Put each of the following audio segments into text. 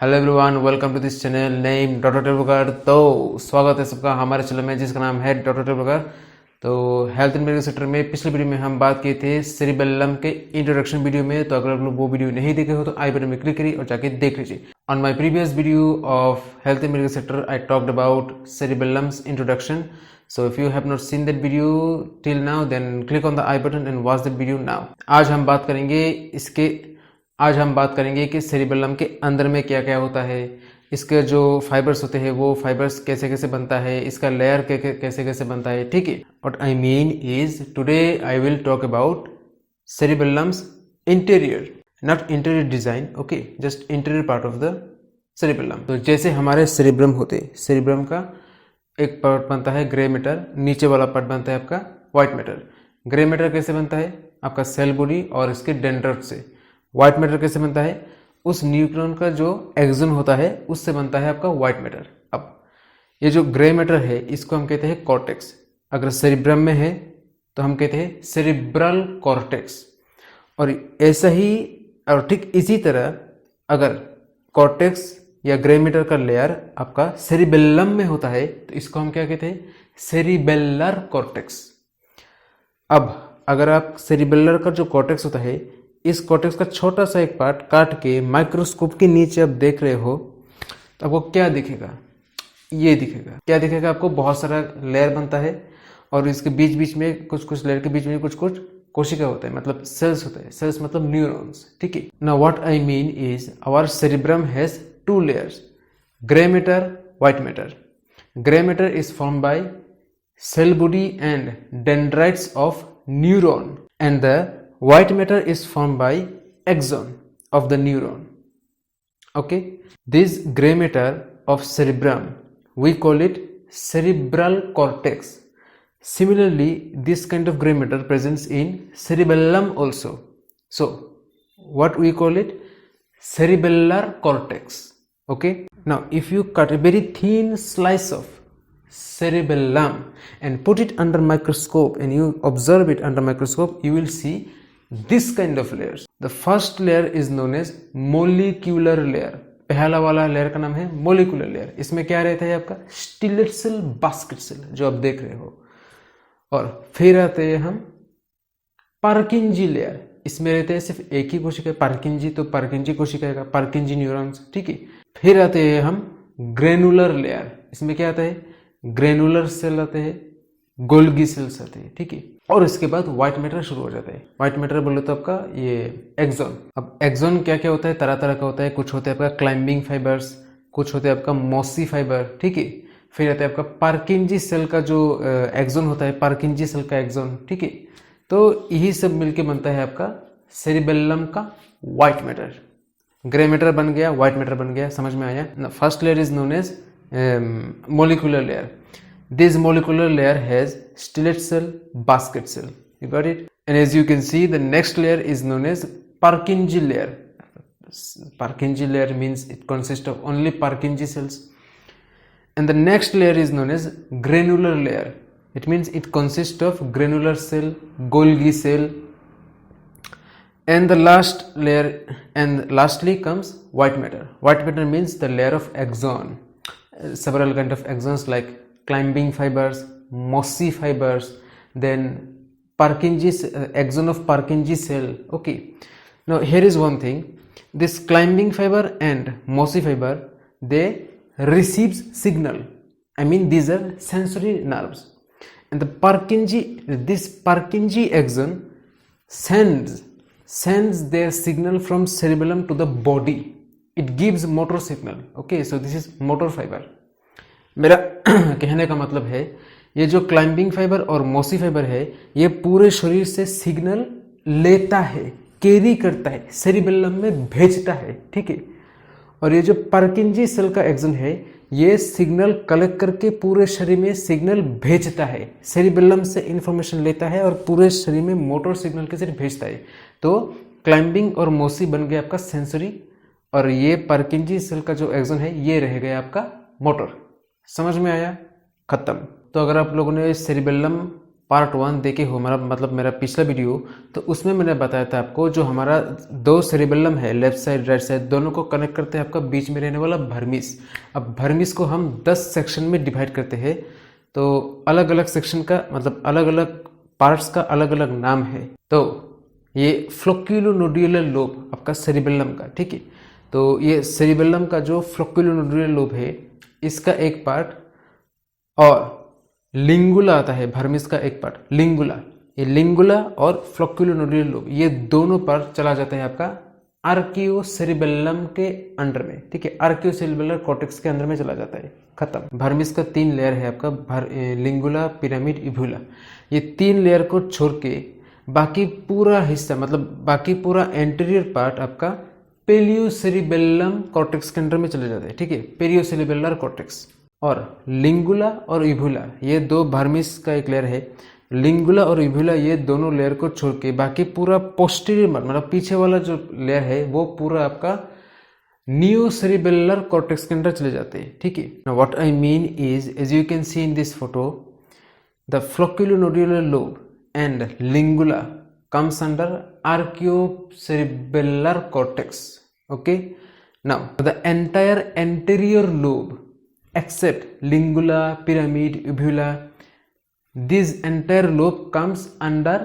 Hello everyone, welcome to this channel name doctor Tebalkar. तो स्वागत है सबका हमारे चैनल में जिसका नाम है डॉक्टर टेबलकर। तो हेल्थ एंड मेडिकल सेक्टर में पिछले वीडियो में हम बात किए थे सेरिबेलम के इंट्रोडक्शन वीडियो में। तो अगर आप लोग वो वीडियो नहीं देखे हो तो आई बटन में क्लिक करिए और जाके देख लीजिए। On my previous video of health and medical sector I talked about cerebellum's introduction. So if you have not seen that video till now, then click on the I button and watch that video now. आज हम बात करेंगे कि cerebellum के अंदर में क्या क्या होता है, इसके जो फाइबर्स होते हैं वो फाइबर्स कैसे कैसे बनता है, इसका लेयर कैसे कैसे बनता है। ठीक है, what I mean is today I will talk about cerebellum's interior, not interior design, okay, just interior part of the cerebellum. तो जैसे हमारे सेरिब्रम होते हैं, सेरिब्रम का एक पार्ट बनता है ग्रे मैटर, नीचे वाला पार्ट बनता है आपका व्हाइट मैटर। ग्रे मैटर कैसे बनता है? आपका सेल बॉडी और इसके डेंड्राइट से। व्हाइट मैटर कैसे बनता है? उस न्यूक्लियन का जो एक्सोन होता है उससे बनता है आपका व्हाइट मैटर। अब ये जो ग्रे मैटर है इसको हम कहते हैं कॉर्टेक्स। अगर सेरिब्रम में है तो हम कहते हैं सेरिब्रल कॉर्टेक्स। और ऐसा ही और ठीक इसी तरह अगर कॉर्टेक्स या ग्रे मैटर का लेयर आपका सेरिबेलम में होता है तो इसको हम क्या कहते हैं? Cerebellar cortex. अब अगर आप सेरिबेलर का जो कॉर्टेक्स होता है, इस कॉर्टेक्स का छोटा सा एक पार्ट काट के माइक्रोस्कोप के नीचे आप देख रहे हो तो आपको क्या दिखेगा? ये दिखेगा। क्या दिखेगा आपको? बहुत सारा लेयर बनता है और इसके बीच बीच में कुछ लेयर के बीच में कुछ कोशिका होता है, मतलब सेल्स होता है। सेल्स मतलब न्यूरॉन्स। ठीक है। Now what I mean is our cerebrum has two layers, gray matter, white matter. Gray matter is formed by cell body and dendrites of neuron, and the white matter is formed by axon of the neuron. Okay, this gray matter of cerebrum we call it cerebral cortex. Similarly, this kind of gray matter presents in cerebellum also. So what we call it? Cerebellar cortex. Okay, now if you cut a very thin slice of cerebellum and put it under microscope and you observe it under microscope, you will see this kind of layers. The first layer is known as molecular layer. पहला वाला layer का नाम है molecular layer. इसमें क्या रहता है आपका? स्टिलेट सेल, बास्केट सेल जो आप देख रहे हो। और फिर आते हैं हम पार्किंजी लेयर। इसमें रहते हैं सिर्फ एक ही कोशिका, पार्किंजी, तो पार्किंजी कोशिका का पार्किंजी न्यूरॉन्स। ठीक है। फिर आते हैं हम ग्रेनुलर लेयर। इसमें क्या आता है? ग्रेनुलर सेल आते हैं, गोल्गी सेल्स आते हैं। ठीक है। और इसके बाद व्हाइट मैटर शुरू हो जाता है। व्हाइट मैटर बोले तो आपका ये एक्सोन। अब एक्सोन क्या क्या होता है? तरह तरह का होता है। कुछ होता है आपका क्लाइंबिंग फाइबर्स, कुछ होता है आपका मॉसी फाइबर। ठीक है। फिर आता है आपका पार्किंजी सेल का जो एक्सोन होता है, पार्किंजी सेल का एक्सोन। ठीक है। तो यही सब मिलके बनता है आपका सेरिबेलम का व्हाइट मैटर। ग्रे मैटर बन गया, व्हाइट मैटर बन गया। समझ में आया? First layer is known as molecular layer. This molecular layer has stellate cell, basket cell. You got it? And as you can see, the next layer is known as Purkinje layer. Purkinje layer means it consists of only Purkinje cells. And the next layer is known as granular layer. It means it consists of granular cell, Golgi cell. And the last layer, and lastly comes white matter. White matter means the layer of axon. Several kind of axons like climbing fibers, mossy fibers, then Purkinje axon of Purkinje cell. Okay. Now here is one thing. This climbing fiber and mossy fiber, they receives signal. I mean these are sensory nerves. And the this Purkinje axon sends their signal from cerebellum to the body. It gives motor signal. Okay, so this is motor fiber. मेरा कहने का मतलब है ये जो climbing fibre और mossy fibre है ये पूरे शरीर से सिग्नल लेता है, कैरी करता है, सेरिबेलम में भेजता है। ठीक है। और ये जो पार्किंजी सेल का एक्सन है ये सिग्नल कलेक्ट करके पूरे शरीर में सिग्नल भेजता है, सेरिबेलम से इंफॉर्मेशन लेता है और पूरे शरीर में मोटर सिग्नल के जरिए भेजता है। तो क्लाइंबिंग और मॉसी बन गया आपका सेंसरी और ये पार्किंजी सेल का जो एक्सन है ये रह गया आपका मोटर। समझ में आया? खत्म। तो अगर आप लोगों ने सेरिबेलम पार्ट 1 देखे हो, मेरा पिछला वीडियो, तो उसमें मैंने बताया था आपको जो हमारा दो सेरिबेलम है, लेफ्ट साइड राइट साइड, दोनों को कनेक्ट करते हैं आपका बीच में रहने वाला भर्मिस। अब भर्मिस को हम 10 सेक्शन में डिवाइड करते हैं, तो अलग अलग सेक्शन का मतलब अलग अलग पार्ट्स का अलग अलग नाम है। तो ये फ्लोक्यूलोनोड्यूलर लोब आपका सेरिबेलम का, ठीक है। तो ये सेरिबेलम का जो फ्लोक्यूलोनोड्यूलर लोब है, इसका एक पार्ट, और लिंगुला आता है भर्मिस का एक पार्ट, लिंगुला। ये लिंगुला और फ्लोक्यूलोनोड्यूलर लोब, ये दोनों पार्ट चला जाता है आपका आर्कियोसेरिबेलम के अंडर में, ठीक है। आर्कियोसेरिबेलर कॉर्टेक्स के अंदर में चला जाता है, खत्म। भर्मिस का 3 लेयर है आपका, लिंगुला, पिरामिड, इब्यूला। ये 3 लेयर को छोड़ के बाकी पूरा हिस्सा मतलब बाकी पूरा एंटीरियर पार्ट आपका पेलियोसेरिबेलम कॉर्टेक्स के अंदर में चले जाता है, ठीक है। पेरियोसेरिबेलर कॉर्टेक्स और लिंगुला और इब्यूला, ये दो भर्मिस का एक लेयर है। लिंगुला और इब्यूला ये दोनों लेयर को छोड़ के बाकी पूरा पोस्टीरियर मतलब पीछे वाला जो लेयर है वो पूरा आपका नियोसेरिबेलर कॉर्टेक्स के अंदर चले जाते हैं, ठीक है। Now what I mean is, as you can see in this photo, the flocculonodular lobe and lingula comes under archiocerebellar cortex, okay. Now the entire anterior lobe except lingula, pyramid, uvula, this entire lobe comes under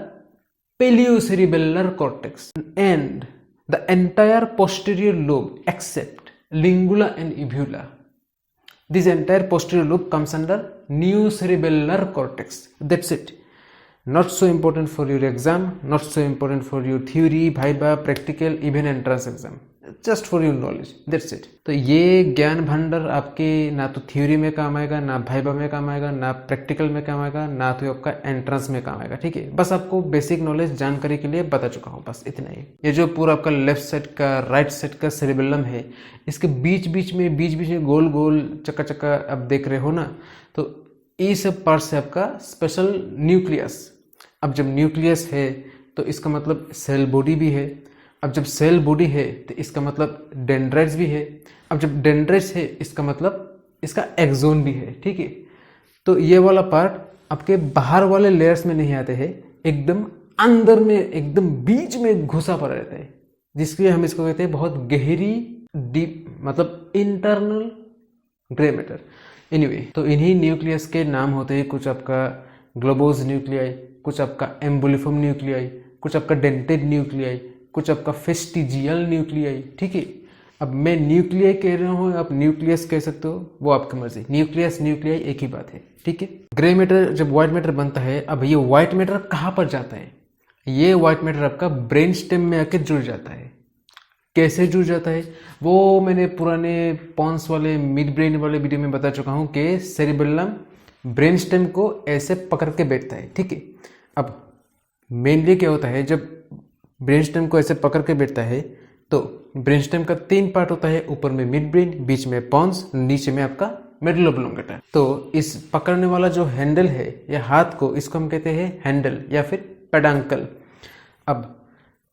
peliocerebellar cortex, and the entire posterior lobe except lingula and uvula, this entire posterior lobe comes under neocerebellar cortex. That's it. Not so important for your exam, not so important for your theory, viva, practical, even entrance exam. Just for your knowledge. That's it. तो ये ज्ञान भंडार आपके ना तो theory में काम आएगा, ना भाइबा में काम आएगा, ना प्रैक्टिकल में काम आएगा, ना तो आपका एंट्रेंस में काम आएगा, ठीक है। बस आपको बेसिक नॉलेज जानकारी के लिए बता चुका हूँ, बस इतना ही। ये जो पूरा आपका लेफ्ट साइड का राइट साइड का सेरिबेलम है, इसके बीच बीच में गोल गोल चक्का चक्का आप देख रहे हो ना, तो ये सब पार्ट से आपका स्पेशल न्यूक्लियस। अब जब न्यूक्लियस है तो इसका मतलब सेल बॉडी भी है। अब जब सेल बॉडी है तो इसका मतलब डेंड्राइट्स भी है। अब जब डेंड्राइट्स है इसका मतलब इसका एक्सोन भी है, ठीक है। तो ये वाला पार्ट आपके बाहर वाले लेयर्स में नहीं आते हैं, एकदम अंदर में एकदम बीच में घुसा पड़ा रहता है, जिसके लिए हम इसको कहते हैं बहुत गहरी डीप मतलब इंटरनल ग्रे मैटर। एनीवे, तो इन्हीं न्यूक्लियस के नाम होते हैं, कुछ आपका ग्लोबोज न्यूक्लियाई, कुछ आपका एम्बुलिफॉर्म न्यूक्लियाई, कुछ आपका डेंटेड न्यूक्लियाई, कुछ आपका फेस्टिजियल न्यूक्लियाई, ठीक है। अब मैं न्यूक्लियाई कह रहा हूँ, आप न्यूक्लियस कह सकते हो, वो आपकी मर्जी। न्यूक्लियस न्यूक्लियाई एक ही बात है, ठीक है। ग्रे मैटर जब व्हाइट मैटर बनता है, अब ये व्हाइट मैटर कहाँ पर जाता है? ये व्हाइट मैटर आपका ब्रेन स्टेम में आके जुड़ जाता है। कैसे जुड़ जाता है वो मैंने पुराने पॉन्स वाले मिड ब्रेन वाले वीडियो में बता चुका हूँ कि सेरिबेलम ब्रेन स्टेम को ऐसे पकड़ के बैठता है, ठीक है। अब मेनली क्या होता है, जब ब्रेन स्टेम को ऐसे पकड़ के बैठता है तो ब्रेन स्टेम का 3 पार्ट होता है, ऊपर में मिड ब्रेन, बीच में पॉन्स, नीचे में आपका मेडुला ऑब्लोंगेटा। तो इस पकड़ने वाला जो हैंडल है या हाथ को, इसको हम कहते हैं हैंडल या फिर पेडंकल। अब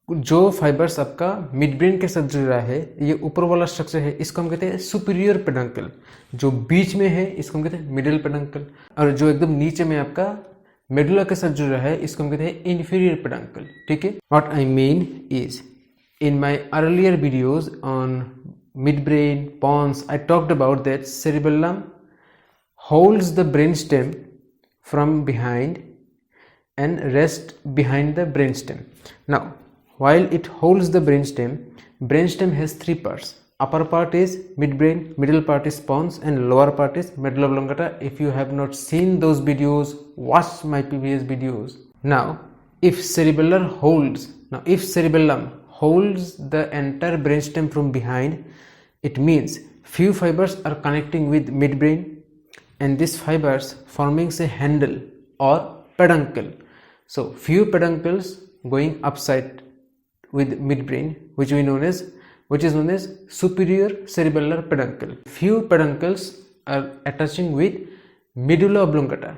जो फाइबर्स आपका मिड ब्रेन के साथ जुड़ रहा है, ये ऊपर वाला स्ट्रक्चर है, इसको हम कहते हैं सुपीरियर पेडंकल। जो बीच में है इसको हम कहते हैं मिडिल पेडंकल, और जो एकदम नीचे में आपका मेडुला के साथ जुड़ रहा है इसको हम कहते हैं इंफीरियर पेडंकल, ठीक है। What I mean is, in my earlier videos on midbrain, pons, I talked about that cerebellum holds the brainstem from behind and rests behind the brainstem. Now, while it holds the brainstem has 3 parts. Upper part is midbrain, middle part is pons, and lower part is medulla oblongata. If you have not seen those videos, watch my previous videos. Now, if cerebellum holds the entire brainstem from behind, it means few fibers are connecting with midbrain, and these fibers forming a handle or peduncle. So few peduncles going upside with midbrain, which is known as superior cerebellar peduncle. Few peduncles are attaching with medulla oblongata.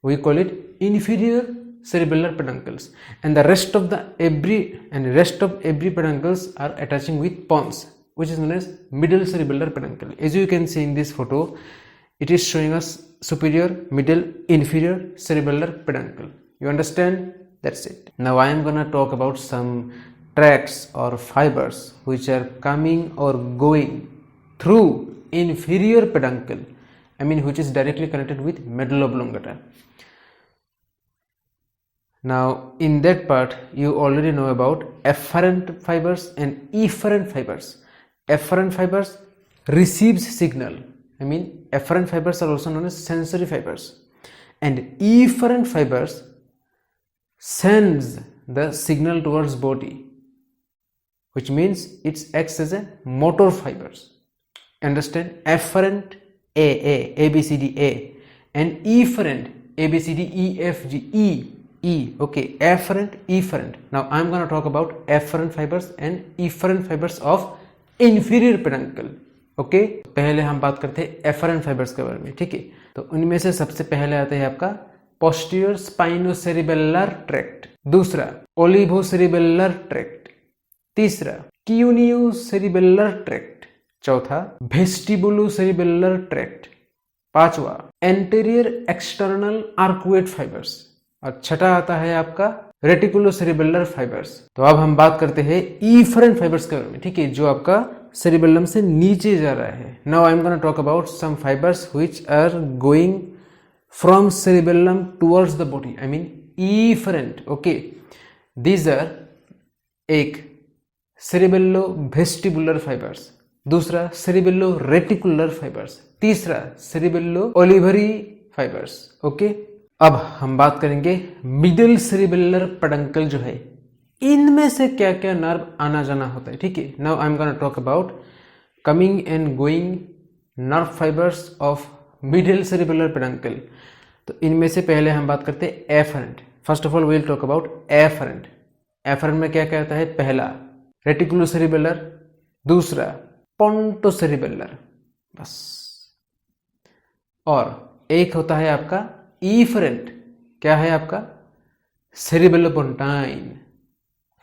We call it inferior cerebellar peduncles, and the rest of every peduncles are attaching with pons, which is known as middle cerebellar peduncle. As you can see in this photo, It is showing us superior, middle, inferior cerebellar peduncle. You understand? That's it. Now I am gonna talk about some tracts or fibers which are coming or going through inferior peduncle. I mean which is directly connected with medulla oblongata. Now in that part you already know about efferent fibers and efferent fibers. Efferent fibers receives signal. I mean efferent fibers are also known as sensory fibers, and efferent fibers sends the signal towards body, which means it acts as a motor fibers. Understand? Afferent A B C D A, and efferent A B C D E F G E. Okay, afferent, efferent. Now I am going to talk about afferent fibers and efferent fibers of inferior peduncle. Okay, पहले हम बात करते हैं efferent fibres के बारे में, ठीक है। तो उनमें से सबसे पहले आता है आपका पोस्टीरियर स्पाइनोसेरिबेलर ट्रैक्ट, दूसरा ओलिवोसेरिबेलर ट्रैक्ट, तीसरा क्यूनियोसेरिबेलर ट्रैक्ट, चौथा वेस्टिबुलोसेरिबेलर ट्रैक्ट, पांचवा एंटीरियर एक्सटर्नल आर्कुएट फाइबर्स, और छठा आता है आपका रेटिकुलोसेरिबेलर फाइबर्स। तो अब हम बात करते हैं इफरेंट फाइबर्स के बारे में, ठीक है, जो आपका सेरिबेलम से नीचे जा रहा है। Now I am gonna talk about some fibres which are going from cerebellum towards the body, I mean efferent. Okay, these are एक सेरिबेलो वेस्टिबुलर फाइबर्स, दूसरा सेरिबेलो रेटिकुलर फाइबर्स, तीसरा सेरिबेलो ओलिवरी फाइबर्स। ओके, अब हम बात करेंगे मिडिल सेरिबेलर पेडंकल जो है, इनमें से क्या क्या नर्व आना जाना होता है, ठीक है। Now I am gonna talk about coming and going nerve fibres of middle cerebellar peduncle. तो इनमें से पहले हम बात करते हैं efferent. First of all we will talk about efferent. Efferent में क्या क्या आता है? पहला रेटिकुलोसेरिबेलर, दूसरा पोंटोसेरिबेलर, बस, और एक होता है आपका इफरेंट। क्या है आपका? सेरिबेलोपोंटाइन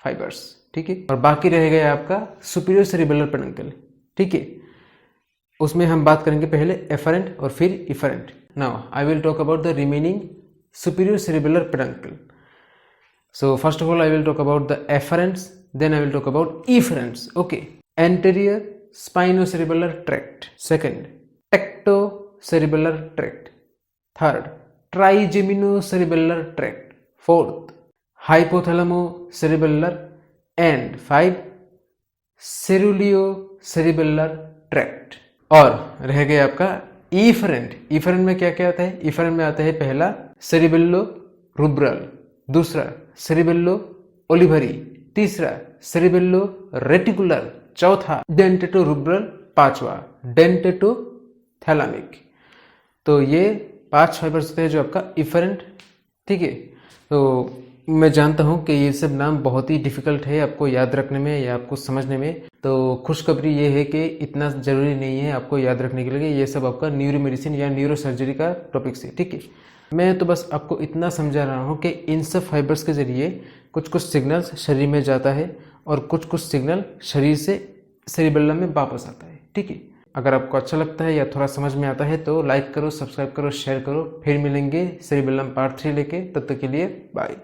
फाइबर्स, ठीक है। और बाकी रह गया आपका सुपीरियर सेरिबेलर पेडंकल, ठीक है। उसमें हम बात करेंगे पहले एफरेंट और फिर efferent. Now I will talk about the remaining superior cerebellar peduncle. So first of all I will talk about the afferents, then I will talk about efferents. Okay, anterior spinocerebellar tract, second tectocerebellar tract, third trigeminocerebellar tract, fourth hypothalamocerebellar, and 5 ceruleocerebellar tract। और रह गया आपका efferent. Efferent में क्या क्या आता है? Efferent में आता है पहला सेरिबेल्लो रूब्रल, दूसरा सेरिबेल्लो ओलिवरी, तीसरा सेरिबेल्लो रेटिकुलर, चौथा डेंटेटो रूब्रल, पांचवा डेंटेटो थैलामिक। तो ये 5 फाइबर्स होते हैं जो आपका इफरेंट, ठीक है। तो मैं जानता हूं कि ये सब नाम बहुत ही डिफिकल्ट है आपको याद रखने में या आपको समझने में। तो खुशखबरी ये है कि इतना ज़रूरी नहीं है आपको याद रखने के लिए। ये सब आपका न्यूरो मेडिसिन या न्यूरो सर्जरी का टॉपिक्स है, ठीक है। मैं तो बस आपको इतना समझा रहा हूँ कि इन सब फाइबर्स के ज़रिए कुछ कुछ सिग्नल्स शरीर में जाता है और कुछ कुछ सिग्नल शरीर से सेरिबेलम में वापस आता है, ठीक है। अगर आपको अच्छा लगता है या थोड़ा समझ में आता है तो लाइक करो, सब्सक्राइब करो, शेयर करो। फिर मिलेंगे सेरिबेलम पार्ट 3 लेके, तब तक के लिए बाय।